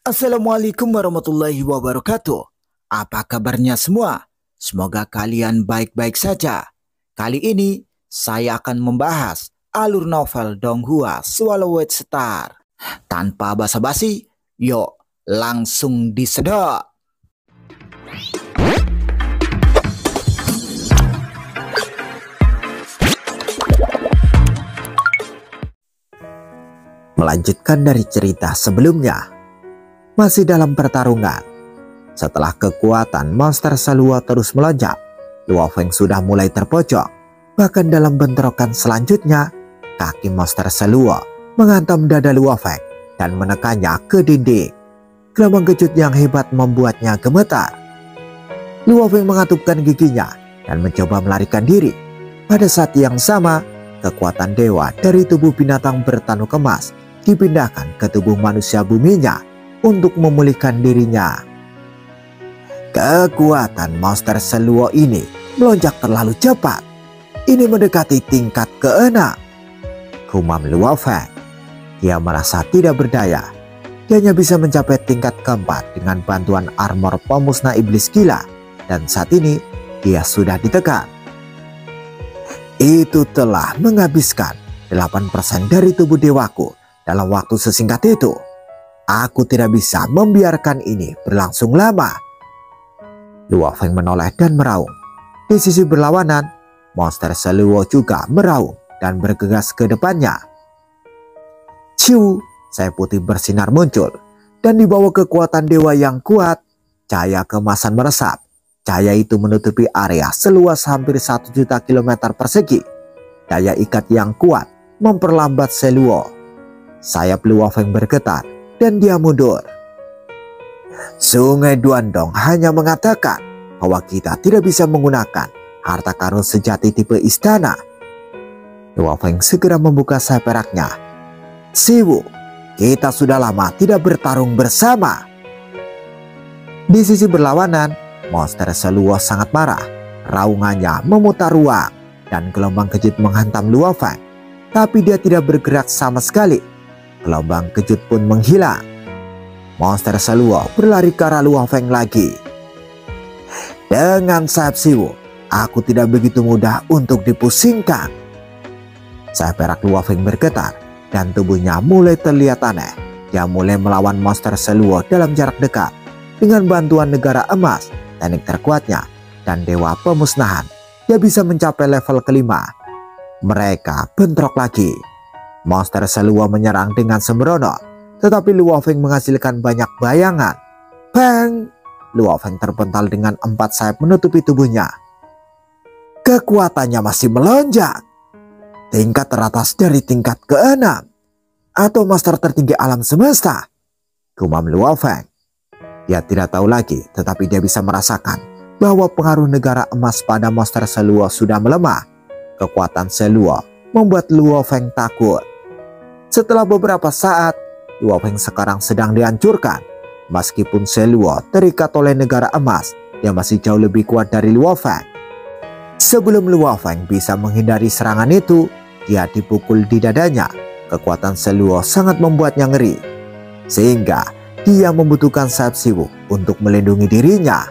Assalamualaikum warahmatullahi wabarakatuh. Apa kabarnya semua? Semoga kalian baik-baik saja. Kali ini saya akan membahas alur novel Donghua Swallowed Star. Tanpa basa-basi, yuk langsung disedot. Melanjutkan dari cerita sebelumnya, masih dalam pertarungan. Setelah kekuatan monster Selua terus melonjak, Luo Feng sudah mulai terpojok. Bahkan dalam bentrokan selanjutnya, kaki monster Selua menghantam dada Luo Feng dan menekannya ke dinding. Gelombang kejut yang hebat membuatnya gemetar. Luo Feng mengatupkan giginya dan mencoba melarikan diri. Pada saat yang sama, kekuatan dewa dari tubuh binatang bertanuk emas dipindahkan ke tubuh manusia buminya untuk memulihkan dirinya. Kekuatan monster Seluo ini melonjak terlalu cepat. Ini mendekati tingkat ke-6. Gumam Luo Feng. Dia merasa tidak berdaya. Dia hanya bisa mencapai tingkat ke-4 dengan bantuan armor pemusnah iblis gila. Dan saat ini dia sudah ditekan. Itu telah menghabiskan 8% dari tubuh dewaku dalam waktu sesingkat itu. Aku tidak bisa membiarkan ini berlangsung lama. Luo Feng menoleh dan meraung. Di sisi berlawanan, monster Seluo juga meraung dan bergegas ke depannya. Ciu, sayap putih bersinar muncul, dan di bawah kekuatan dewa yang kuat, cahaya keemasan meresap. Cahaya itu menutupi area seluas hampir 1 juta kilometer persegi. Daya ikat yang kuat memperlambat Seluo. Sayap Luo Feng bergetar dan dia mundur. Sungai Duandong hanya mengatakan bahwa kita tidak bisa menggunakan harta karun sejati tipe istana. Luo Feng segera membuka sayap peraknya. Siwu, kita sudah lama tidak bertarung bersama. Di sisi berlawanan, monster Seluo sangat marah. Raungannya memutar ruang dan gelombang kejut menghantam Luo Feng. Tapi dia tidak bergerak sama sekali. Gelombang kejut pun menghilang. Monster Seluo berlari ke arah Luo Feng lagi. Dengan sayap siwu, aku tidak begitu mudah untuk dipusingkan. Sayap perak Luo Feng bergetar dan tubuhnya mulai terlihat aneh. Dia mulai melawan monster Seluo dalam jarak dekat dengan bantuan negara emas, teknik terkuatnya, dan dewa pemusnahan. Dia bisa mencapai level ke-5. Mereka bentrok lagi. Monster Seluo menyerang dengan sembrono, tetapi Luo Feng menghasilkan banyak bayangan. Bang! Luo Feng terpental dengan 4 sayap menutupi tubuhnya. Kekuatannya masih melonjak. Tingkat teratas dari tingkat ke-6. Atau master tertinggi alam semesta. Gumam Luo Feng. Dia tidak tahu lagi, tetapi dia bisa merasakan bahwa pengaruh negara emas pada monster Seluo sudah melemah. Kekuatan Seluo membuat Luo Feng takut. Setelah beberapa saat, Luo Feng sekarang sedang dihancurkan. Meskipun Seluo terikat oleh negara emas, dia masih jauh lebih kuat dari Luo Feng. Sebelum Luo Feng bisa menghindari serangan itu, dia dipukul di dadanya. Kekuatan Seluo sangat membuatnya ngeri, sehingga dia membutuhkan sayap siwu untuk melindungi dirinya.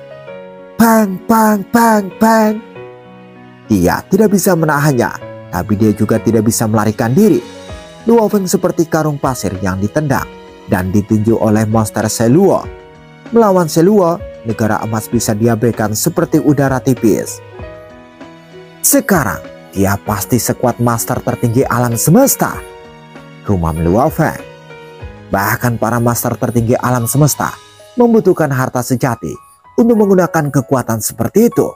Bang, bang, bang, bang. Dia tidak bisa menahannya, tapi dia juga tidak bisa melarikan diri. Luo Feng seperti karung pasir yang ditendang dan ditinju oleh monster Seluo. Melawan Seluo, negara emas bisa diabaikan seperti udara tipis. Sekarang, dia pasti sekuat master tertinggi alam semesta. Gumam Luo Feng. Bahkan para master tertinggi alam semesta membutuhkan harta sejati untuk menggunakan kekuatan seperti itu.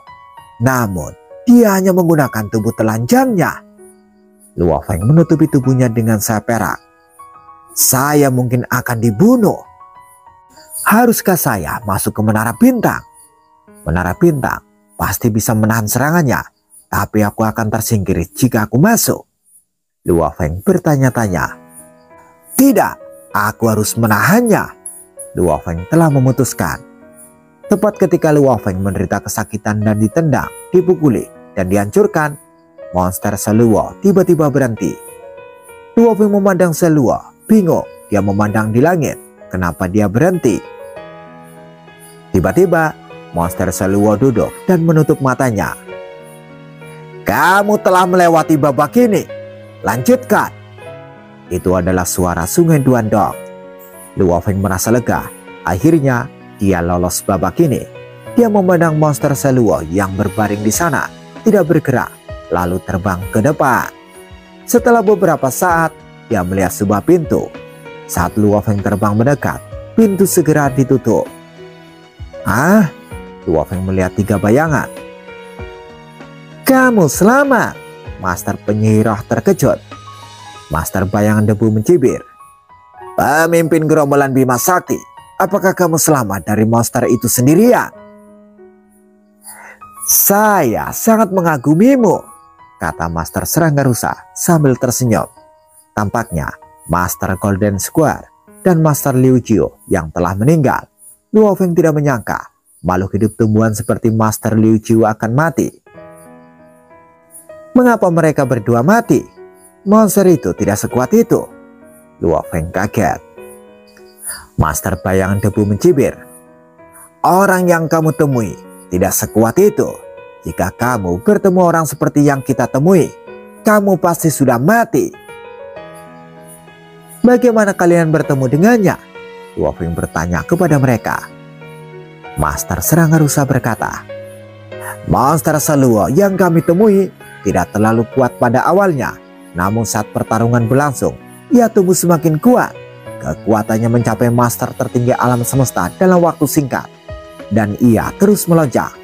Namun, dia hanya menggunakan tubuh telanjangnya. Luo Feng menutupi tubuhnya dengan sayap perak. Saya mungkin akan dibunuh. Haruskah saya masuk ke Menara Bintang? Menara Bintang pasti bisa menahan serangannya, tapi aku akan tersingkir jika aku masuk. Luo Feng bertanya-tanya. Tidak, aku harus menahannya. Luo Feng telah memutuskan. Tepat ketika Luo Feng menderita kesakitan dan ditendang, dipukuli, dan dihancurkan, monster Seluo tiba-tiba berhenti. Luo Feng memandang Seluo, bingung. Dia memandang di langit. kenapa dia berhenti. Tiba-tiba monster Seluo duduk dan menutup matanya. "Kamu telah melewati babak ini. Lanjutkan." Itu adalah suara Sungai Duandong. Luo Feng merasa lega. Akhirnya dia lolos babak ini. Dia memandang monster Seluo yang berbaring di sana, tidak bergerak, lalu terbang ke depan. Setelah beberapa saat, dia melihat sebuah pintu. Saat Luo Feng terbang mendekat, pintu segera ditutup. Luo Feng melihat 3 bayangan. "Kamu selamat!" Master penyihir roh terkejut. Master bayangan debu mencibir. "Pemimpin gerombolan Bima Sakti, apakah kamu selamat dari monster itu sendirian?" "Saya sangat mengagumimu," kata Master Serangga Rusa sambil tersenyum. Tampaknya Master Golden Square dan Master Liu Jiu yang telah meninggal. Luo Feng tidak menyangka makhluk hidup tumbuhan seperti Master Liu Jiu akan mati. Mengapa mereka berdua mati? Monster itu tidak sekuat itu. Luo Feng kaget. Master bayangan debu mencibir. "Orang yang kamu temui tidak sekuat itu. Jika kamu bertemu orang seperti yang kita temui, kamu pasti sudah mati." "Bagaimana kalian bertemu dengannya?" Luo Feng bertanya kepada mereka. Master Serangga Rusa berkata, "Monster Seluo yang kami temui tidak terlalu kuat pada awalnya. Namun saat pertarungan berlangsung, ia tumbuh semakin kuat. Kekuatannya mencapai master tertinggi alam semesta dalam waktu singkat. Dan ia terus melonjak.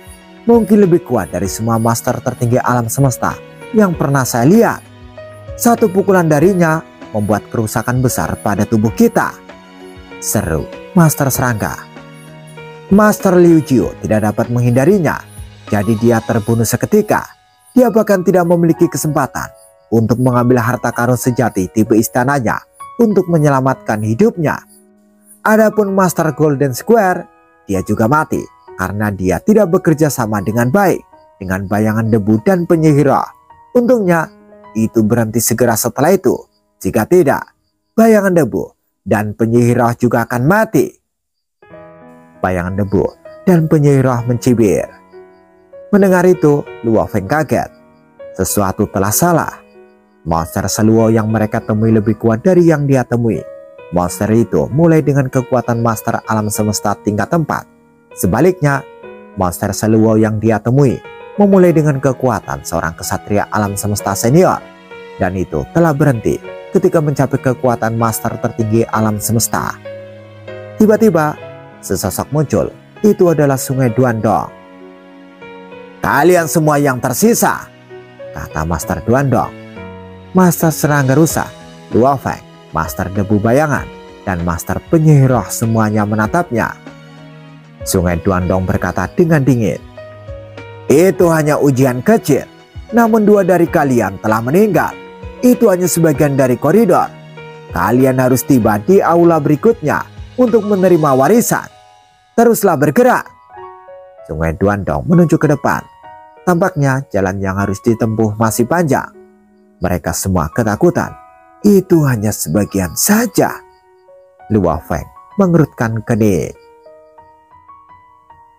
Mungkin lebih kuat dari semua master tertinggi alam semesta yang pernah saya lihat. Satu pukulan darinya membuat kerusakan besar pada tubuh kita," seru Master Serangga. Master Liu Jiu tidak dapat menghindarinya. Jadi dia terbunuh seketika. Dia bahkan tidak memiliki kesempatan untuk mengambil harta karun sejati tipe istananya untuk menyelamatkan hidupnya. Adapun Master Golden Square, dia juga mati karena dia tidak bekerja sama dengan baik dengan bayangan debu dan penyihir roh. Untungnya itu berhenti segera setelah itu. Jika tidak, bayangan debu dan penyihir roh juga akan mati. Bayangan debu dan penyihir roh mencibir. Mendengar itu, Luo Feng kaget. Sesuatu telah salah. Monster Seluo yang mereka temui lebih kuat dari yang dia temui. Monster itu mulai dengan kekuatan master alam semesta tingkat 4. Sebaliknya, monster Seluo yang dia temui memulai dengan kekuatan seorang kesatria alam semesta senior. Dan itu telah berhenti ketika mencapai kekuatan master tertinggi alam semesta. Tiba-tiba, sesosok muncul. Itu adalah Sungai Duandong. "Kalian semua yang tersisa," kata Master Duandong. Master Serangga Rusa, Luo Feng, Master Debu Bayangan, dan Master Penyihir Roh semuanya menatapnya. Sungai Duandong berkata dengan dingin, "Itu hanya ujian kecil, namun 2 dari kalian telah meninggal. Itu hanya sebagian dari koridor. Kalian harus tiba di aula berikutnya untuk menerima warisan. Teruslah bergerak." Sungai Duandong menuju ke depan. Tampaknya jalan yang harus ditempuh masih panjang. Mereka semua ketakutan. Itu hanya sebagian saja. Luo Feng mengerutkan kening.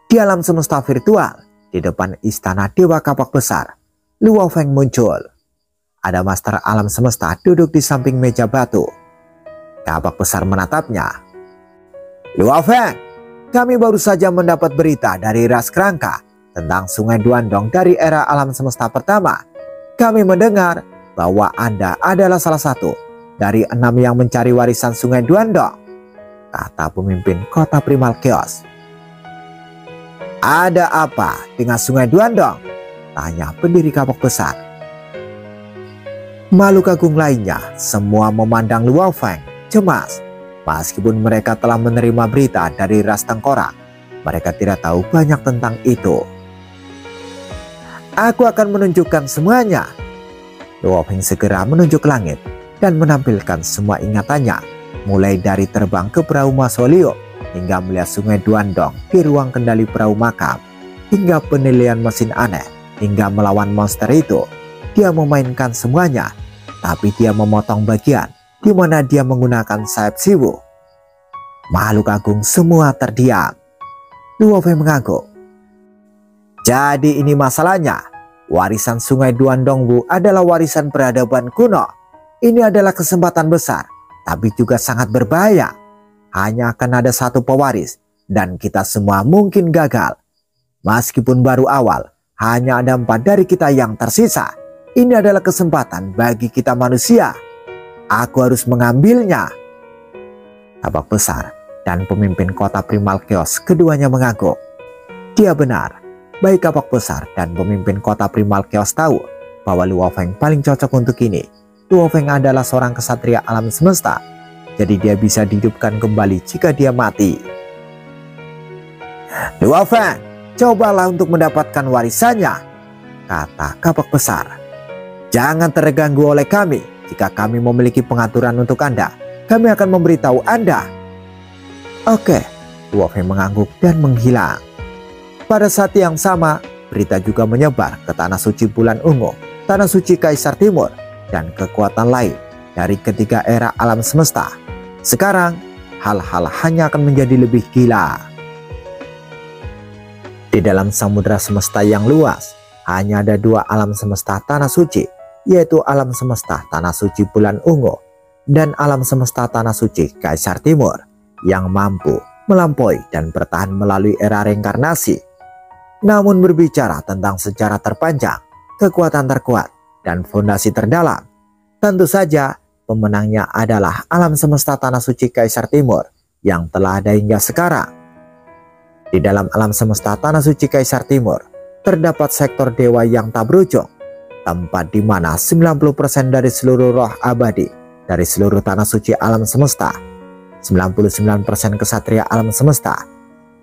Di alam semesta virtual, di depan istana Dewa Kapak Besar, Luo Feng muncul. Ada master alam semesta duduk di samping meja batu. Kapak Besar menatapnya. "Luo Feng, kami baru saja mendapat berita dari Ras Kerangka tentang Sungai Duandong dari era alam semesta pertama. Kami mendengar bahwa Anda adalah salah satu dari 6 yang mencari warisan Sungai Duandong," kata pemimpin kota Primal Chaos. "Ada apa dengan Sungai Duandong?" tanya pendiri Kapak Besar. Makhluk agung lainnya semua memandang Luo Feng cemas. Meskipun mereka telah menerima berita dari Ras Tengkorak, mereka tidak tahu banyak tentang itu. "Aku akan menunjukkan semuanya." Luo Feng segera menunjuk langit dan menampilkan semua ingatannya, mulai dari terbang ke perahu Masolio hingga melihat Sungai Duandong di ruang kendali perahu makam, hingga penilaian mesin aneh, hingga melawan monster itu. Dia memainkan semuanya, tapi dia memotong bagian di mana dia menggunakan sayap Siwu. Makhluk agung semua terdiam. Luo Feng mengangguk. Jadi ini masalahnya. Warisan Sungai Duandongwu adalah warisan peradaban kuno. Ini adalah kesempatan besar, tapi juga sangat berbahaya. Hanya akan ada satu pewaris, dan kita semua mungkin gagal. Meskipun baru awal, hanya ada 4 dari kita yang tersisa. Ini adalah kesempatan bagi kita manusia. Aku harus mengambilnya. Kabak Besar dan pemimpin kota Primal Chaos keduanya mengangguk. Dia benar. Baik Kabak Besar dan pemimpin kota Primal Chaos tahu bahwa Luo Feng paling cocok untuk ini. Luo Feng adalah seorang kesatria alam semesta, jadi dia bisa dihidupkan kembali jika dia mati. Luo Feng, cobalah untuk mendapatkan warisannya, kata Kabak Besar. Jangan terganggu oleh kami. Jika kami memiliki pengaturan untuk Anda, kami akan memberitahu Anda. Oke, Luo Feng mengangguk dan menghilang. Pada saat yang sama, berita juga menyebar ke Tanah Suci Bulan Ungu, Tanah Suci Kaisar Timur, dan kekuatan lain dari ketiga era alam semesta. Sekarang, hal-hal hanya akan menjadi lebih gila. Di dalam samudera semesta yang luas, hanya ada 2 alam semesta Tanah Suci, yaitu alam semesta Tanah Suci Bulan Ungu dan alam semesta Tanah Suci Kaisar Timur yang mampu melampaui dan bertahan melalui era reinkarnasi. Namun berbicara tentang sejarah terpanjang, kekuatan terkuat, dan fondasi terdalam, tentu saja pemenangnya adalah alam semesta Tanah Suci Kaisar Timur yang telah ada hingga sekarang. Di dalam alam semesta Tanah Suci Kaisar Timur, terdapat sektor dewa yang tak berujung, tempat di mana 90% dari seluruh roh abadi dari seluruh Tanah Suci alam semesta, 99% kesatria alam semesta,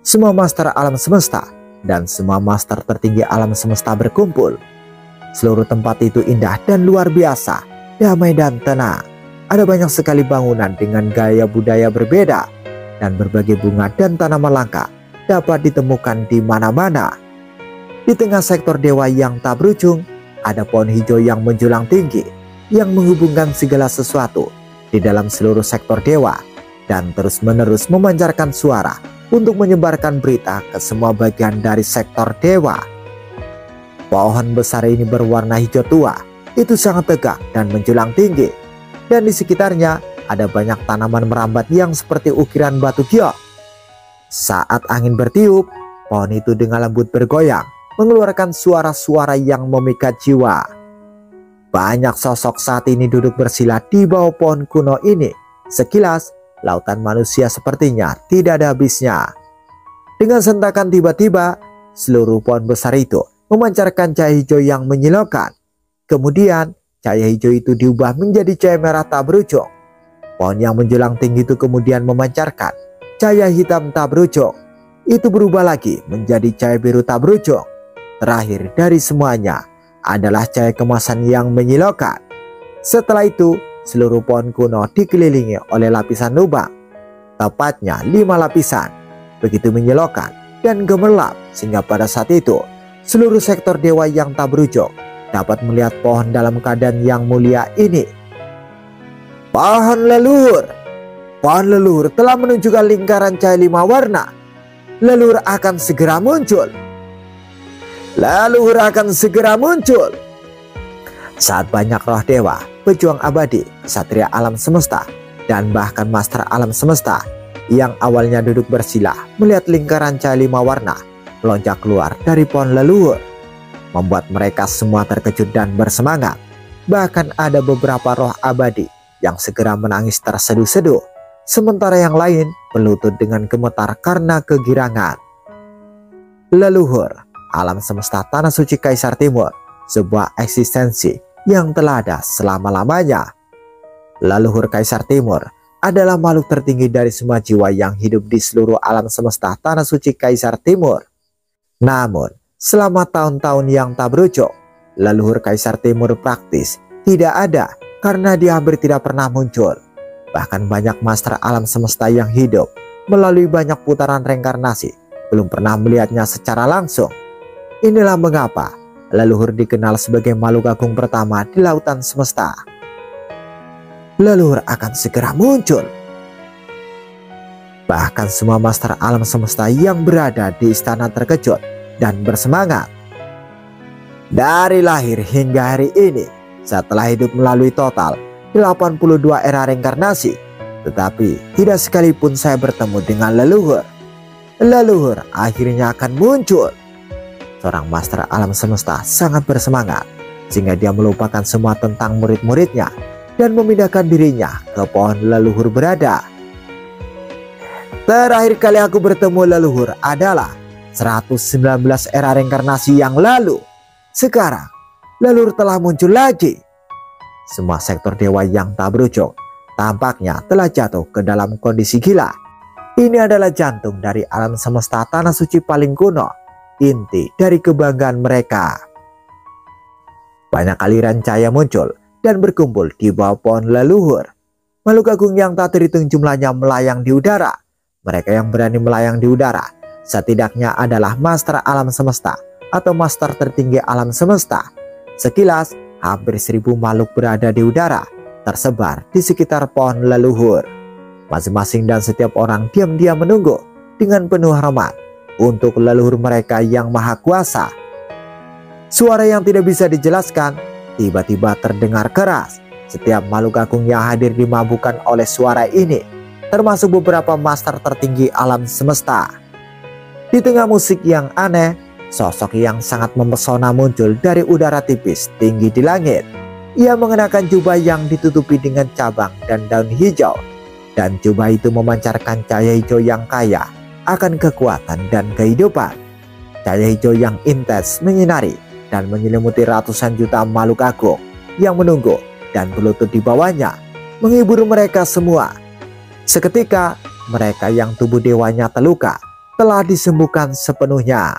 semua master alam semesta, dan semua master tertinggi alam semesta berkumpul. Seluruh tempat itu indah dan luar biasa, damai dan tenang. Ada banyak sekali bangunan dengan gaya budaya berbeda, dan berbagai bunga dan tanaman langka dapat ditemukan di mana-mana. Di tengah sektor dewa yang tak berujung, ada pohon hijau yang menjulang tinggi, yang menghubungkan segala sesuatu di dalam seluruh sektor dewa, dan terus-menerus memancarkan suara untuk menyebarkan berita ke semua bagian dari sektor dewa. Pohon besar ini berwarna hijau tua, itu sangat tegak dan menjulang tinggi, dan di sekitarnya ada banyak tanaman merambat yang seperti ukiran batu giok. Saat angin bertiup, pohon itu dengan lembut bergoyang, mengeluarkan suara-suara yang memikat jiwa. Banyak sosok saat ini duduk bersila di bawah pohon kuno ini. Sekilas, lautan manusia sepertinya tidak ada habisnya. Dengan sentakan tiba-tiba, seluruh pohon besar itu memancarkan cahaya hijau yang menyilaukan. Kemudian, cahaya hijau itu diubah menjadi cahaya merah tak berujung. Pohon yang menjulang tinggi itu kemudian memancarkan cahaya hitam tak berujung. Itu berubah lagi menjadi cahaya biru tak berujung. Terakhir dari semuanya adalah cahaya kemasan yang menyilaukan. Setelah itu, seluruh pohon kuno dikelilingi oleh lapisan lubang, tepatnya 5 lapisan, begitu menyilaukan dan gemerlap, sehingga pada saat itu seluruh sektor dewa yang tak berujung dapat melihat pohon dalam keadaan yang mulia ini. Pohon leluhur telah menunjukkan lingkaran cahaya 5 warna. Leluhur akan segera muncul. Saat banyak roh dewa, pejuang abadi, kesatria alam semesta, dan bahkan master alam semesta yang awalnya duduk bersila melihat lingkaran cahaya 5 warna melonjak keluar dari pohon leluhur, membuat mereka semua terkejut dan bersemangat. Bahkan ada beberapa roh abadi yang segera menangis terseduh-seduh, sementara yang lain berlutut dengan gemetar karena kegirangan. Leluhur, alam semesta Tanah Suci Kaisar Timur, sebuah eksistensi yang telah ada selama-lamanya. Leluhur Kaisar Timur adalah makhluk tertinggi dari semua jiwa yang hidup di seluruh alam semesta Tanah Suci Kaisar Timur. Namun, selama tahun-tahun yang tak berujung, leluhur Kaisar Timur praktis tidak ada karena dia hampir tidak pernah muncul. Bahkan banyak master alam semesta yang hidup melalui banyak putaran reinkarnasi belum pernah melihatnya secara langsung. Inilah mengapa leluhur dikenal sebagai makhluk agung pertama di lautan semesta. Leluhur akan segera muncul. Bahkan semua master alam semesta yang berada di istana terkejut dan bersemangat. Dari lahir hingga hari ini, setelah hidup melalui total 82 era reinkarnasi, tetapi tidak sekalipun saya bertemu dengan leluhur. Leluhur akhirnya akan muncul. Seorang master alam semesta sangat bersemangat, sehingga dia melupakan semua tentang murid-muridnya dan memindahkan dirinya ke pohon leluhur berada. Terakhir kali aku bertemu leluhur adalah 119 era reinkarnasi yang lalu. Sekarang, leluhur telah muncul lagi. Semua sektor dewa yang tak berujung tampaknya telah jatuh ke dalam kondisi gila. Ini adalah jantung dari alam semesta tanah suci paling kuno, inti dari kebanggaan mereka. Banyak aliran cahaya muncul dan berkumpul di bawah pohon leluhur. Makhluk agung yang tak terhitung jumlahnya melayang di udara. Mereka yang berani melayang di udara setidaknya adalah master alam semesta atau master tertinggi alam semesta. Sekilas, hampir 1000 makhluk berada di udara, tersebar di sekitar pohon leluhur. Masing-masing dan setiap orang diam-diam menunggu dengan penuh hormat untuk leluhur mereka yang maha kuasa. Suara yang tidak bisa dijelaskan tiba-tiba terdengar keras. Setiap makhluk agung yang hadir dimabukkan oleh suara ini, termasuk beberapa master tertinggi alam semesta. Di tengah musik yang aneh, sosok yang sangat mempesona muncul dari udara tipis tinggi di langit. Ia mengenakan jubah yang ditutupi dengan cabang dan daun hijau, dan jubah itu memancarkan cahaya hijau yang kaya akan kekuatan dan kehidupan. Cahaya hijau yang intens menyinari dan menyelimuti ratusan juta makhluk agung yang menunggu dan berlutut di bawahnya, menghibur mereka semua. Seketika, mereka yang tubuh dewanya terluka telah disembuhkan sepenuhnya.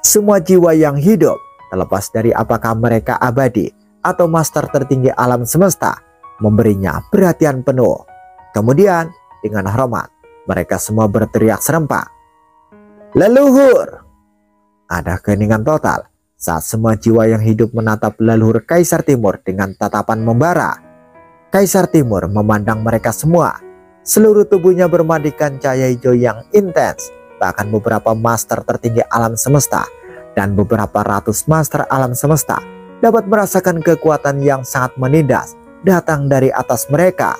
Semua jiwa yang hidup, terlepas dari apakah mereka abadi atau master tertinggi alam semesta, memberinya perhatian penuh. Kemudian, dengan hormat, mereka semua berteriak serempak, "Leluhur!" Ada keheningan total saat semua jiwa yang hidup menatap leluhur Kaisar Timur dengan tatapan membara. Kaisar Timur memandang mereka semua. Seluruh tubuhnya bermandikan cahaya hijau yang intens. Bahkan beberapa master tertinggi alam semesta dan beberapa ratus master alam semesta dapat merasakan kekuatan yang sangat menindas datang dari atas mereka.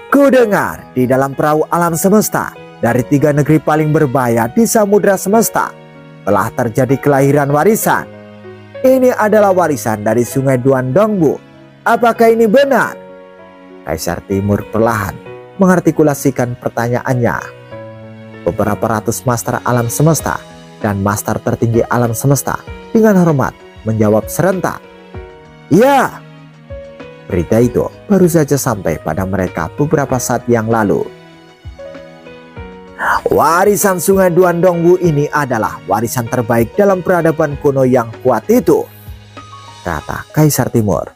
Ku dengar di dalam perahu alam semesta dari 3 negeri paling berbahaya di samudra semesta telah terjadi kelahiran warisan. Ini adalah warisan dari sungai Duan Dongbu. Apakah ini benar? Kaisar Timur perlahan mengartikulasikan pertanyaannya. Beberapa ratus master alam semesta dan master tertinggi alam semesta dengan hormat menjawab serentak, "Ya." Berita itu baru saja sampai pada mereka beberapa saat yang lalu. Warisan sungai Duan Dongbu ini adalah warisan terbaik dalam peradaban kuno yang kuat itu, kata Kaisar Timur.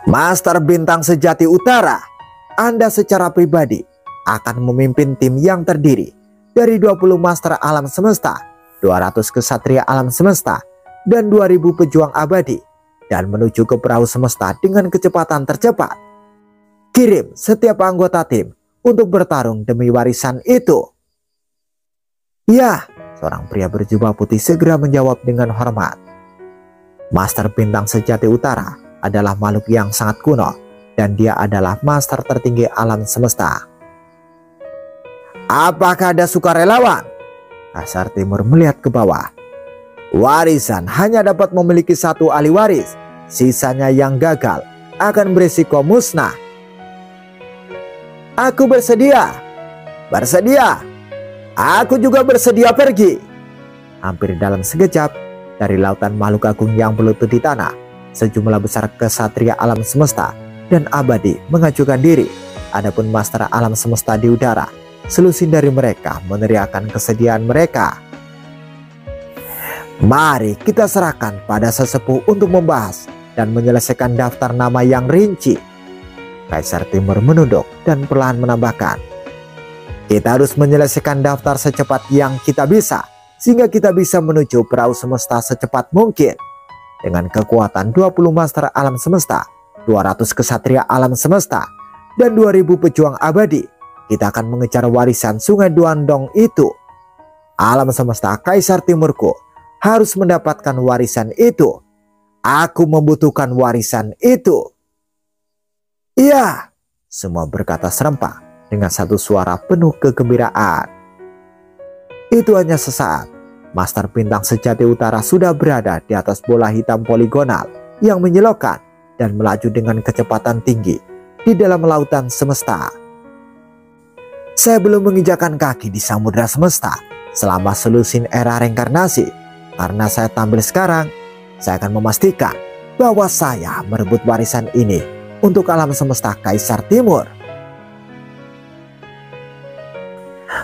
Master Bintang Sejati Utara, Anda secara pribadi akan memimpin tim yang terdiri dari 20 master alam semesta, 200 kesatria alam semesta, dan 2000 pejuang abadi, dan menuju ke perahu semesta dengan kecepatan tercepat. Kirim setiap anggota tim untuk bertarung demi warisan itu. Ya, seorang pria berjubah putih segera menjawab dengan hormat. Master Bintang Sejati Utara adalah makhluk yang sangat kuno, dan dia adalah master tertinggi alam semesta. Apakah ada sukarelawan? Kaisar Timur melihat ke bawah. Warisan hanya dapat memiliki 1 ahli waris, sisanya yang gagal akan berisiko musnah. Aku bersedia. Bersedia. Aku juga bersedia pergi. Hampir dalam sekejap, dari lautan makhluk agung yang berlutut di tanah, sejumlah besar kesatria alam semesta dan abadi mengajukan diri. Adapun master alam semesta di udara, selusin dari mereka meneriakkan kesediaan mereka. Mari kita serahkan pada sesepuh untuk membahas dan menyelesaikan daftar nama yang rinci. Kaisar Timur menunduk dan perlahan menambahkan, kita harus menyelesaikan daftar secepat yang kita bisa, sehingga kita bisa menuju perahu semesta secepat mungkin. Dengan kekuatan 20 master alam semesta, 200 kesatria alam semesta, dan 2000 pejuang abadi. Kita akan mengejar warisan Sungai Duandong itu. Alam semesta Kaisar Timurku harus mendapatkan warisan itu. Aku membutuhkan warisan itu. Iya, semua berkata serempak dengan satu suara penuh kegembiraan. Itu hanya sesaat. Master Bintang Sejati Utara sudah berada di atas bola hitam poligonal yang menyilaukan dan melaju dengan kecepatan tinggi di dalam lautan semesta. Saya belum menginjakan kaki di samudera semesta selama selusin era reinkarnasi. Karena saya tampil sekarang, saya akan memastikan bahwa saya merebut warisan ini untuk alam semesta Kaisar Timur.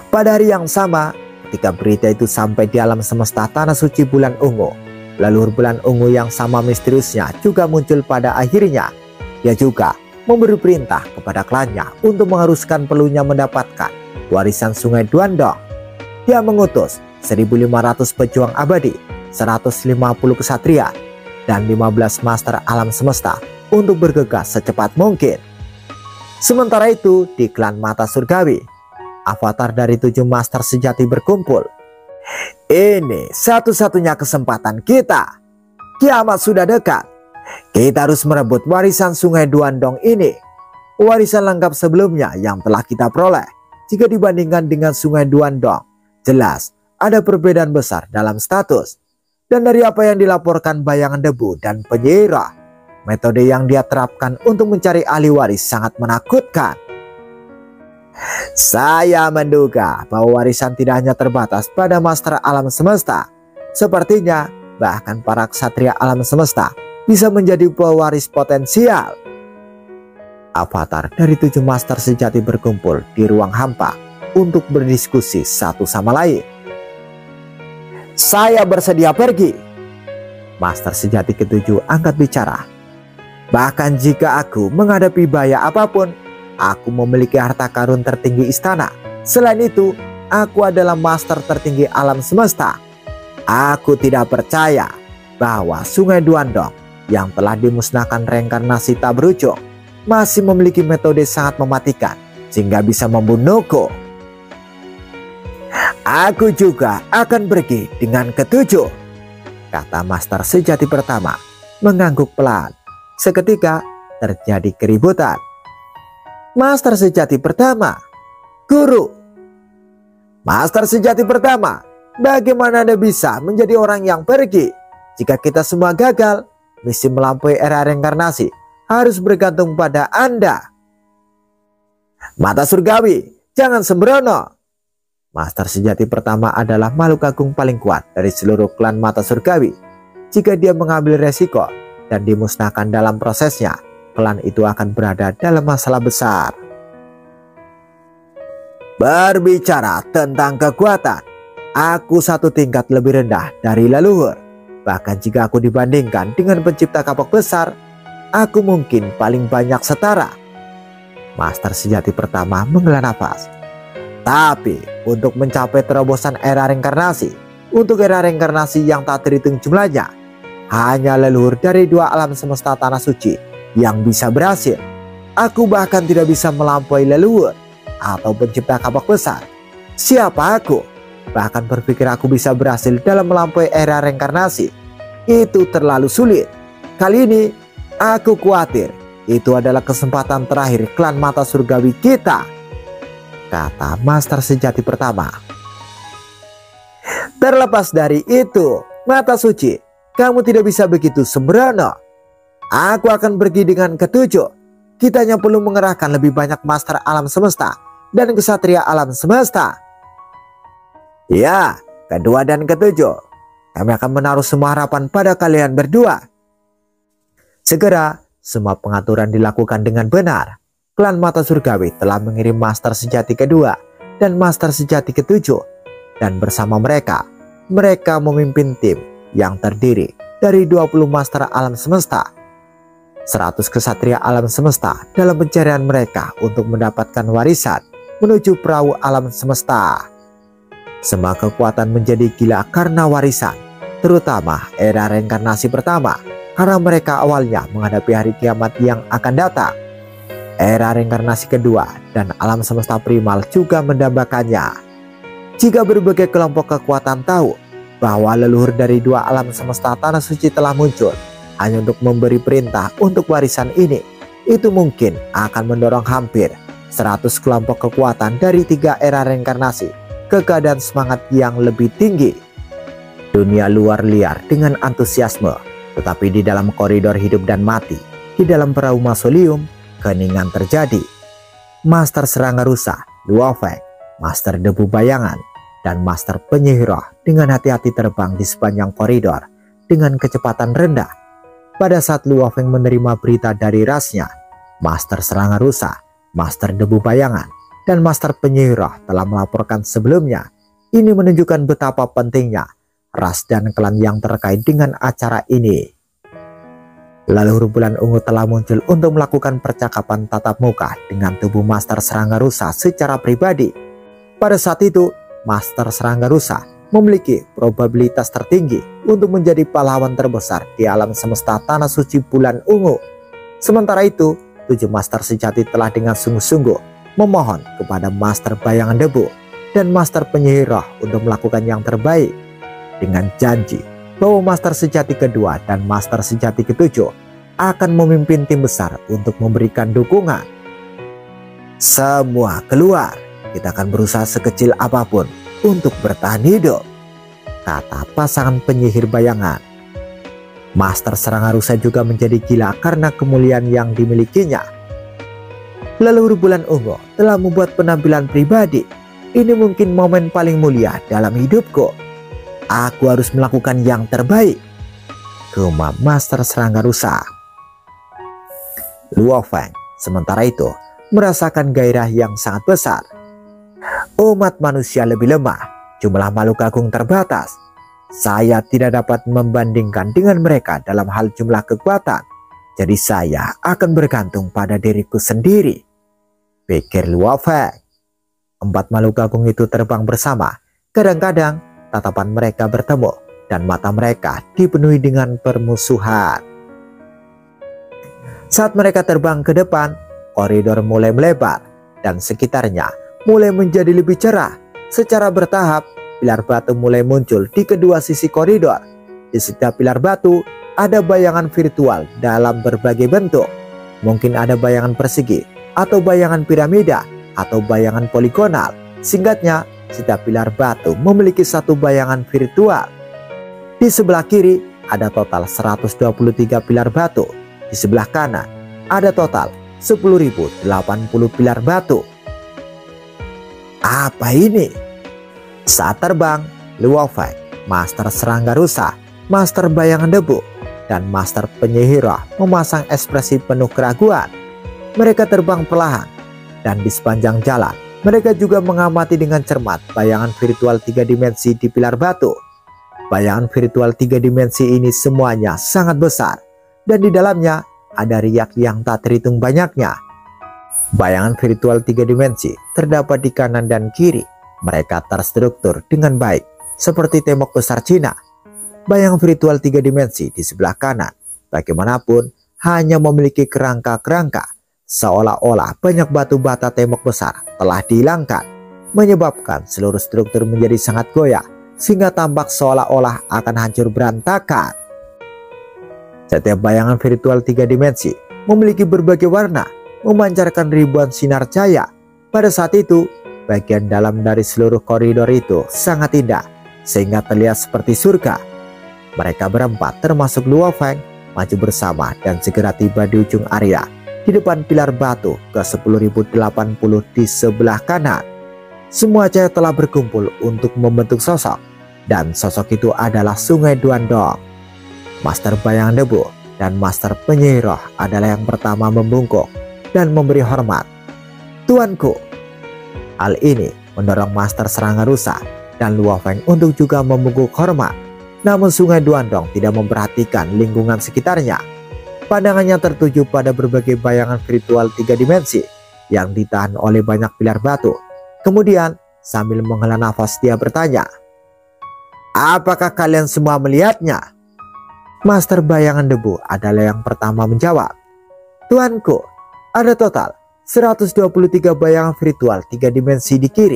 Pada hari yang sama, ketika berita itu sampai di alam semesta Tanah Suci Bulan Ungu, leluhur Bulan Ungu yang sama misteriusnya juga muncul pada akhirnya. Dia juga memberi perintah kepada klannya untuk mengharuskan pelunya mendapatkan warisan Sungai Duandong. Dia mengutus 1500 pejuang abadi, 150 kesatria, dan 15 master alam semesta untuk bergegas secepat mungkin. Sementara itu di klan Mata Surgawi, avatar dari 7 master sejati berkumpul. Ini satu-satunya kesempatan kita. Kiamat sudah dekat. Kita harus merebut warisan Sungai Duandong ini. Warisan lengkap sebelumnya yang telah kita peroleh. Jika dibandingkan dengan Sungai Duandong, jelas ada perbedaan besar dalam status. Dan dari apa yang dilaporkan bayangan debu dan penyihir, metode yang dia terapkan untuk mencari ahli waris sangat menakutkan. Saya menduga bahwa warisan tidak hanya terbatas pada master alam semesta. Sepertinya bahkan para ksatria alam semesta bisa menjadi pewaris potensial. Avatar dari 7 master sejati berkumpul di ruang hampa untuk berdiskusi satu sama lain. Saya bersedia pergi. Master sejati ke-7 angkat bicara. Bahkan jika aku menghadapi bahaya apapun, aku memiliki harta karun tertinggi istana. Selain itu, aku adalah master tertinggi alam semesta. Aku tidak percaya bahwa Sungai Duandong yang telah dimusnahkan reinkarnasi tak berujung masih memiliki metode sangat mematikan sehingga bisa membunuhku. Aku juga akan pergi dengan ke-7, kata master sejati pertama mengangguk pelan. Seketika terjadi keributan. Master sejati pertama, guru. Master sejati pertama, bagaimana Anda bisa menjadi orang yang pergi? Jika kita semua gagal, misi melampaui era reinkarnasi harus bergantung pada Anda. Mata Surgawi, jangan sembrono. Master sejati pertama adalah makhluk agung paling kuat dari seluruh klan Mata Surgawi. Jika dia mengambil resiko dan dimusnahkan dalam prosesnya, klan itu akan berada dalam masalah besar. Berbicara tentang kekuatan, aku satu tingkat lebih rendah dari leluhur. Bahkan jika aku dibandingkan dengan pencipta kapak besar, aku mungkin paling banyak setara. Master sejati pertama menghela nafas. Tapi untuk mencapai terobosan era reinkarnasi, untuk era reinkarnasi yang tak terhitung jumlahnya, hanya leluhur dari 2 alam semesta Tanah Suci yang bisa berhasil. Aku bahkan tidak bisa melampaui leluhur atau pencipta kapak besar. Siapa aku? Bahkan berpikir aku bisa berhasil dalam melampaui era reinkarnasi, itu terlalu sulit. Kali ini aku khawatir itu adalah kesempatan terakhir klan Mata Surgawi kita, kata master sejati pertama. Terlepas dari itu, Mata Suci, kamu tidak bisa begitu sembrono. Aku akan pergi dengan ke-7. Kita hanya perlu mengerahkan lebih banyak master alam semesta dan kesatria alam semesta. Ya, ke-2 dan ke-7. Kami akan menaruh semua harapan pada kalian berdua. Segera, semua pengaturan dilakukan dengan benar. Klan Mata Surgawi telah mengirim master sejati kedua dan master sejati ke-7. Dan bersama mereka memimpin tim yang terdiri dari 20 master alam semesta, 100 kesatria alam semesta dalam pencarian mereka untuk mendapatkan warisan menuju perahu alam semesta. Semua kekuatan menjadi gila karena warisan, terutama era reinkarnasi pertama, karena mereka awalnya menghadapi hari kiamat yang akan datang. Era reinkarnasi kedua dan alam semesta primal juga mendambakannya. Jika berbagai kelompok kekuatan tahu bahwa leluhur dari dua alam semesta tanah suci telah muncul hanya untuk memberi perintah untuk warisan ini, itu mungkin akan mendorong hampir 100 kelompok kekuatan dari 3 era reinkarnasi ke keadaan semangat yang lebih tinggi. Dunia luar liar dengan antusiasme, tetapi di dalam koridor hidup dan mati, di dalam perahu mausoleum, keheningan terjadi. Master Serangga Rusa, Luo Feng, Master Debu Bayangan, dan Master Penyihir Roh dengan hati-hati terbang di sepanjang koridor dengan kecepatan rendah. Pada saat Luo Feng menerima berita dari rasnya, Master Serangga Rusa, Master Debu Bayangan, dan Master Penyihir Roh telah melaporkan sebelumnya. Ini menunjukkan betapa pentingnya ras dan klan yang terkait dengan acara ini. Leluhur Bulan Ungu telah muncul untuk melakukan percakapan tatap muka dengan tubuh Master Serangga Rusa secara pribadi. Pada saat itu, Master Serangga Rusa memiliki probabilitas tertinggi untuk menjadi pahlawan terbesar di alam semesta tanah suci Bulan Ungu. Sementara itu, 7 Master sejati telah dengan sungguh-sungguh memohon kepada Master Bayangan Debu dan Master Penyihir Roh untuk melakukan yang terbaik, dengan janji bahwa Master sejati kedua dan Master sejati ketujuh akan memimpin tim besar untuk memberikan dukungan. Semua keluar, kita akan berusaha sekecil apapun untuk bertahan hidup, kata pasangan penyihir bayangan. Master Serangga Rusa juga menjadi gila karena kemuliaan yang dimilikinya. Leluhur Bulan Ungu telah membuat penampilan pribadi. Ini mungkin momen paling mulia dalam hidupku. Aku harus melakukan yang terbaik, gumam Master Serangga Rusa. Luo Feng sementara itu merasakan gairah yang sangat besar. Umat manusia lebih lemah, jumlah makhluk agung terbatas. Saya tidak dapat membandingkan dengan mereka dalam hal jumlah kekuatan. Jadi saya akan bergantung pada diriku sendiri, pikir Luo Feng. 4 makhluk agung itu terbang bersama. Kadang-kadang tatapan mereka bertemu dan mata mereka dipenuhi dengan permusuhan. Saat mereka terbang ke depan, koridor mulai melebar dan sekitarnya mulai menjadi lebih cerah. Secara bertahap, pilar batu mulai muncul di kedua sisi koridor. Di setiap pilar batu ada bayangan virtual dalam berbagai bentuk. Mungkin ada bayangan persegi, atau bayangan piramida, atau bayangan poligonal. Singkatnya, setiap pilar batu memiliki satu bayangan virtual. Di sebelah kiri ada total 123 pilar batu. Di sebelah kanan ada total 10.080 pilar batu. Apa ini? Saat terbang, Luo Feng, Master Serangga Rusa, Master Bayangan Debu, dan Master Penyihir Roh memasang ekspresi penuh keraguan. Mereka terbang perlahan, dan di sepanjang jalan mereka juga mengamati dengan cermat bayangan virtual 3 dimensi di pilar batu. Bayangan virtual 3 dimensi ini semuanya sangat besar, dan di dalamnya ada riak yang tak terhitung banyaknya. Bayangan virtual 3 dimensi terdapat di kanan dan kiri. Mereka terstruktur dengan baik, seperti tembok besar Cina. Bayangan virtual 3 dimensi di sebelah kanan, bagaimanapun, hanya memiliki kerangka-kerangka. Seolah-olah banyak batu bata tembok besar telah dihilangkan, menyebabkan seluruh struktur menjadi sangat goyah, sehingga tampak seolah-olah akan hancur berantakan. Setiap bayangan virtual 3 dimensi memiliki berbagai warna, memancarkan ribuan sinar cahaya. Pada saat itu, bagian dalam dari seluruh koridor itu sangat indah, sehingga terlihat seperti surga. Mereka berempat, termasuk Luo Feng, maju bersama dan segera tiba di ujung area, di depan pilar batu ke 10.080 di sebelah kanan. Semua cahaya telah berkumpul untuk membentuk sosok, dan sosok itu adalah Sungai Duandong. Master Bayangan Debu dan Master Penyihir Roh adalah yang pertama membungkuk dan memberi hormat. Tuanku. Hal ini mendorong Master Serangga Rusa dan Luo Feng untuk juga membungkuk hormat. Namun Sungai Duandong tidak memperhatikan lingkungan sekitarnya. Pandangannya tertuju pada berbagai bayangan virtual 3 dimensi yang ditahan oleh banyak pilar batu. Kemudian sambil menghela nafas dia bertanya, "Apakah kalian semua melihatnya?" Master Bayangan Debu adalah yang pertama menjawab, "Tuanku, ada total 123 bayangan virtual 3 dimensi di kiri,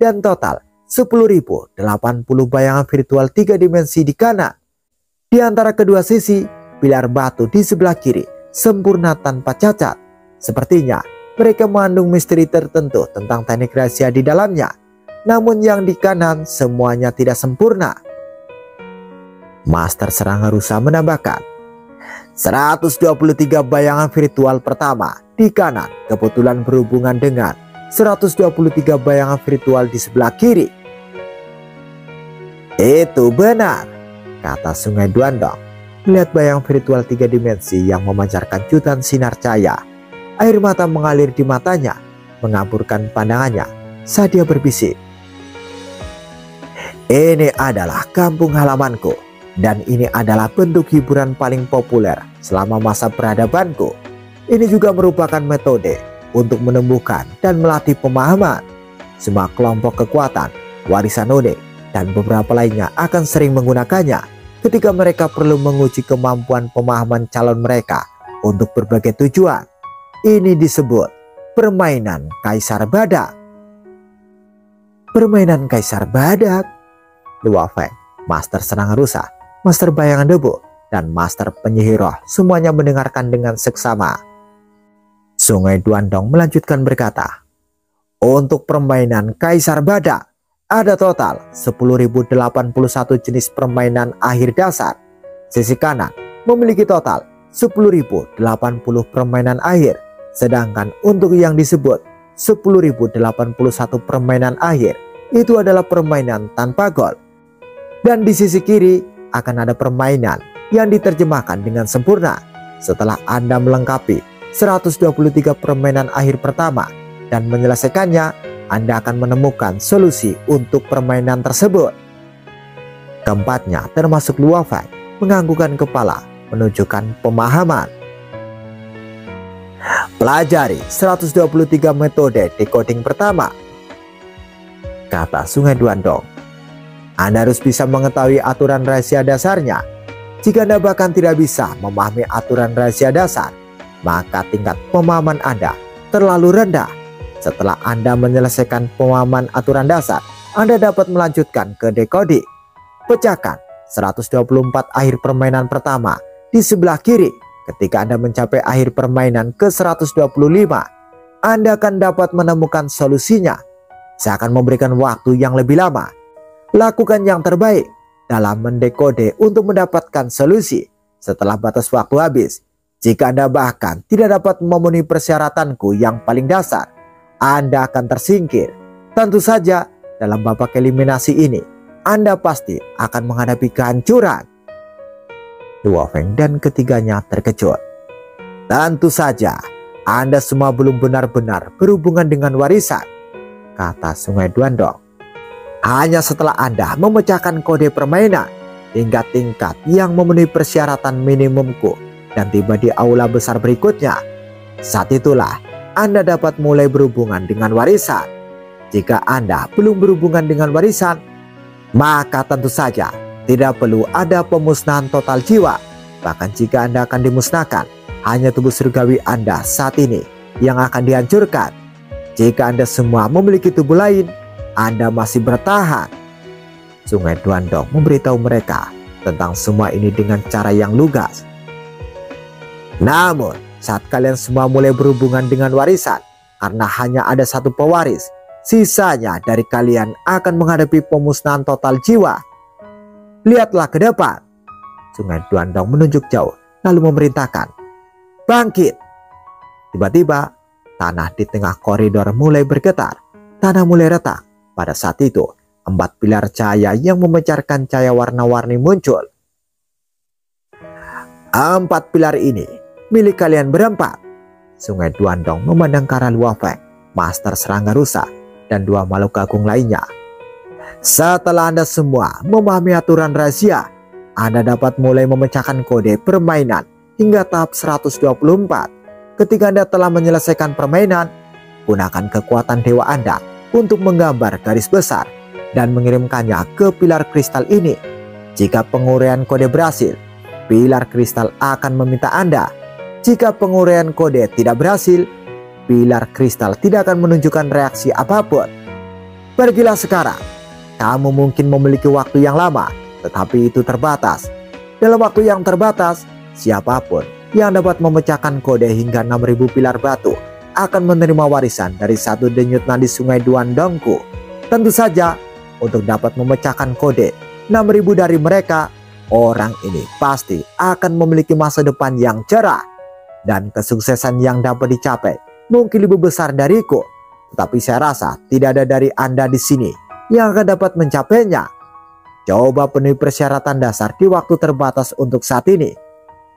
dan total 10.080 bayangan virtual 3 dimensi di kanan. Di antara kedua sisi, pilar batu di sebelah kiri sempurna tanpa cacat. Sepertinya mereka mengandung misteri tertentu tentang teknik rahasia di dalamnya. Namun yang di kanan semuanya tidak sempurna. Master Sranggarusa menambahkan, 123 bayangan virtual pertama di kanan kebetulan berhubungan dengan 123 bayangan virtual di sebelah kiri. Itu benar, kata Sungai Duandong. Melihat bayang virtual 3 dimensi yang memancarkan jutaan sinar cahaya, air mata mengalir di matanya, mengaburkan pandangannya saat dia berbisik. Ini adalah kampung halamanku, dan ini adalah bentuk hiburan paling populer selama masa peradabanku. Ini juga merupakan metode untuk menumbuhkan dan melatih pemahaman. Semua kelompok kekuatan, warisan unik, dan beberapa lainnya akan sering menggunakannya ketika mereka perlu menguji kemampuan pemahaman calon mereka untuk berbagai tujuan. Ini disebut permainan Kaisar Badak. Permainan Kaisar Badak? Luo Feng, Master Sranggarusa, Master Bayangan Debu, dan Master Penyihir Roh semuanya mendengarkan dengan seksama. Sungai Duandong melanjutkan berkata, untuk permainan Kaisar Badak, ada total 10.081 jenis permainan akhir dasar. Sisi kanan memiliki total 10.080 permainan akhir, sedangkan untuk yang disebut 10.081 permainan akhir itu adalah permainan tanpa gol. Dan di sisi kiri akan ada permainan yang diterjemahkan dengan sempurna. Setelah Anda melengkapi 123 permainan akhir pertama dan menyelesaikannya, Anda akan menemukan solusi untuk permainan tersebut. Keempatnya termasuk Luo Feng menganggukkan kepala menunjukkan pemahaman. Pelajari 123 metode decoding pertama, kata Sungai Duandong. Anda harus bisa mengetahui aturan rahasia dasarnya. Jika Anda bahkan tidak bisa memahami aturan rahasia dasar, maka tingkat pemahaman Anda terlalu rendah. Setelah Anda menyelesaikan pemahaman aturan dasar, Anda dapat melanjutkan ke decoding. Pecahkan 124 akhir permainan pertama di sebelah kiri. Ketika Anda mencapai akhir permainan ke 125, Anda akan dapat menemukan solusinya. Saya akan memberikan waktu yang lebih lama. Lakukan yang terbaik dalam mendekode untuk mendapatkan solusi. Setelah batas waktu habis, jika Anda bahkan tidak dapat memenuhi persyaratanku yang paling dasar, Anda akan tersingkir. Tentu saja dalam babak eliminasi ini, Anda pasti akan menghadapi kehancuran. Luo Feng dan ketiganya terkejut. Tentu saja Anda semua belum benar-benar berhubungan dengan warisan, kata Sungai Duandong. Hanya setelah Anda memecahkan kode permainan hingga tingkat yang memenuhi persyaratan minimumku dan tiba di aula besar berikutnya, saat itulah Anda dapat mulai berhubungan dengan warisan. Jika Anda belum berhubungan dengan warisan, maka tentu saja tidak perlu ada pemusnahan total jiwa. Bahkan jika Anda akan dimusnahkan, hanya tubuh surgawi Anda saat ini yang akan dihancurkan. Jika Anda semua memiliki tubuh lain, Anda masih bertahan. Sungai Duandong memberitahu mereka tentang semua ini dengan cara yang lugas. Namun, saat kalian semua mulai berhubungan dengan warisan, karena hanya ada satu pewaris, sisanya dari kalian akan menghadapi pemusnahan total jiwa. Lihatlah ke depan. Sungai Duandong menunjuk jauh, lalu memerintahkan, bangkit. Tiba-tiba, tanah di tengah koridor mulai bergetar. Tanah mulai retak. Pada saat itu, 4 pilar cahaya yang memancarkan cahaya warna-warni muncul. 4 pilar ini milik kalian berempat. Sungai Duandong memandang ke arah Luo Feng, Master Sranggarusa, dan 2 makhluk agung lainnya. Setelah Anda semua memahami aturan rahasia, Anda dapat mulai memecahkan kode permainan hingga tahap 124. Ketika Anda telah menyelesaikan permainan, gunakan kekuatan dewa Anda untuk menggambar garis besar dan mengirimkannya ke pilar kristal ini. Jika penguraian kode berhasil, pilar kristal akan meminta Anda. Jika penguraian kode tidak berhasil, pilar kristal tidak akan menunjukkan reaksi apapun. Pergilah sekarang. Kamu mungkin memiliki waktu yang lama, tetapi itu terbatas. Dalam waktu yang terbatas, siapapun yang dapat memecahkan kode hingga 6.000 pilar batu akan menerima warisan dari satu denyut nadi Sungai Duandongku. Tentu saja, untuk dapat memecahkan kode 6.000 dari mereka, orang ini pasti akan memiliki masa depan yang cerah. Dan kesuksesan yang dapat dicapai mungkin lebih besar dariku. Tetapi saya rasa tidak ada dari Anda di sini yang akan dapat mencapainya. Coba penuhi persyaratan dasar di waktu terbatas untuk saat ini.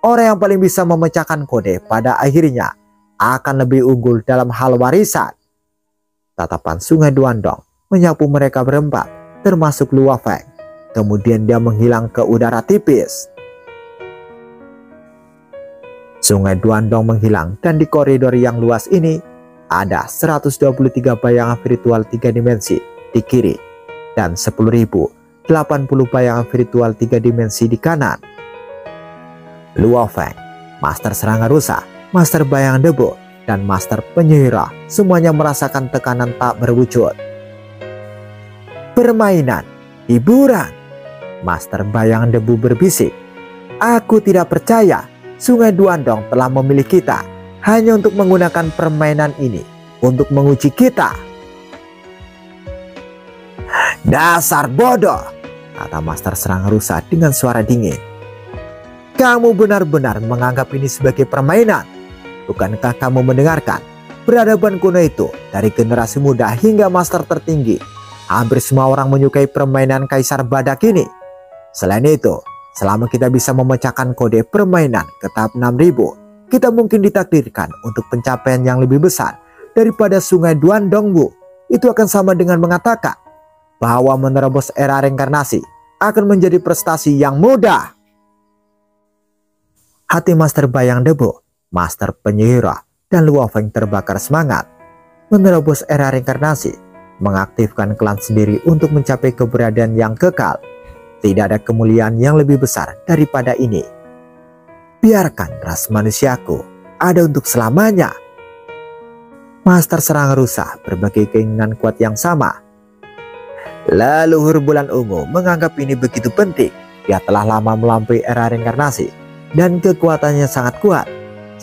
Orang yang paling bisa memecahkan kode pada akhirnya akan lebih unggul dalam hal warisan. Tatapan Sungai Duandong menyapu mereka berempat, termasuk Luo Feng. Kemudian dia menghilang ke udara tipis. Sungai Duandong menghilang dan di koridor yang luas ini ada 123 bayangan virtual 3 dimensi di kiri dan 10.080 bayangan virtual 3 dimensi di kanan. Luo Feng, Master Serangga Rusa, Master Bayangan Debu, dan Master Penyihir semuanya merasakan tekanan tak berwujud. Permainan, hiburan. Master Bayangan Debu berbisik, "Aku tidak percaya Sungai Duandong telah memilih kita hanya untuk menggunakan permainan ini untuk menguji kita." "Dasar bodoh," kata Master Serangga Rusa dengan suara dingin. "Kamu benar-benar menganggap ini sebagai permainan? Bukankah kamu mendengarkan peradaban kuno itu dari generasi muda hingga master tertinggi? Hampir semua orang menyukai permainan Kaisar Badak ini. Selain itu, selama kita bisa memecahkan kode permainan ke tahap 6.000, kita mungkin ditakdirkan untuk pencapaian yang lebih besar daripada Sungai Duandongwu. Itu akan sama dengan mengatakan bahwa menerobos era reinkarnasi akan menjadi prestasi yang mudah." Hati Master Bayang Debu, Master Penyihir, dan Luo Feng terbakar semangat. Menerobos era reinkarnasi, mengaktifkan klan sendiri untuk mencapai keberadaan yang kekal. Tidak ada kemuliaan yang lebih besar daripada ini. Biarkan ras manusiaku ada untuk selamanya. Master Serangga Rusa berbagi keinginan kuat yang sama. Leluhur Bulan Ungu menganggap ini begitu penting. Dia telah lama melampaui era reinkarnasi dan kekuatannya sangat kuat.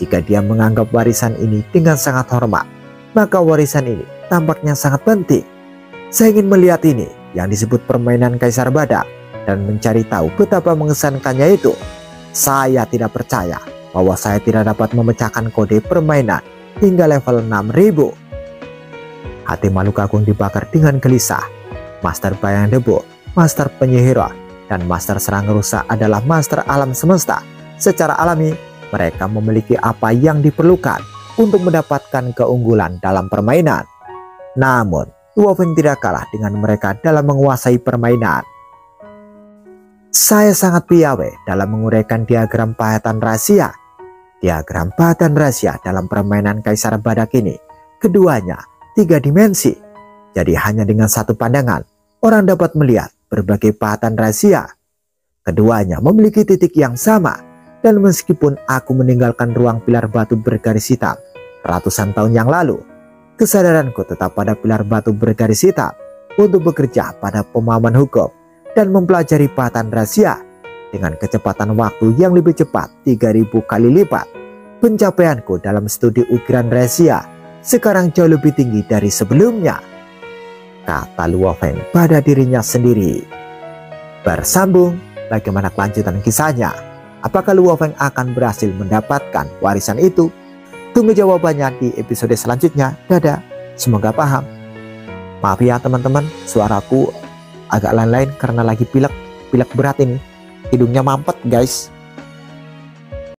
Jika dia menganggap warisan ini dengan sangat hormat, maka warisan ini tampaknya sangat penting. Saya ingin melihat ini yang disebut permainan Kaisar Badak dan mencari tahu betapa mengesankannya itu. Saya tidak percaya bahwa saya tidak dapat memecahkan kode permainan hingga level 6.000. Hati makhluk agung dibakar dengan gelisah. Master Bayang Debu, Master Penyihir, dan Master Serangga Rusa adalah master alam semesta. Secara alami, mereka memiliki apa yang diperlukan untuk mendapatkan keunggulan dalam permainan. Namun, Luo Feng tidak kalah dengan mereka dalam menguasai permainan. Saya sangat piawai dalam menguraikan diagram pahatan rahasia. Diagram pahatan rahasia dalam permainan Kaisar Badak ini, keduanya 3 dimensi. Jadi hanya dengan satu pandangan, orang dapat melihat berbagai pahatan rahasia. Keduanya memiliki titik yang sama, dan meskipun aku meninggalkan ruang pilar batu bergaris hitam ratusan tahun yang lalu, kesadaranku tetap pada pilar batu bergaris hitam untuk bekerja pada pemahaman hukum dan mempelajari pahatan rahasia dengan kecepatan waktu yang lebih cepat 3000 kali lipat. Pencapaianku dalam studi ukiran rahasia sekarang jauh lebih tinggi dari sebelumnya, kata Luo Feng pada dirinya sendiri. Bersambung, bagaimana kelanjutan kisahnya? Apakah Luo Feng akan berhasil mendapatkan warisan itu? Tunggu jawabannya di episode selanjutnya. Dadah, semoga paham. Maaf ya teman-teman, suaraku agak lain-lain karena lagi pilek berat ini. Hidungnya mampet guys.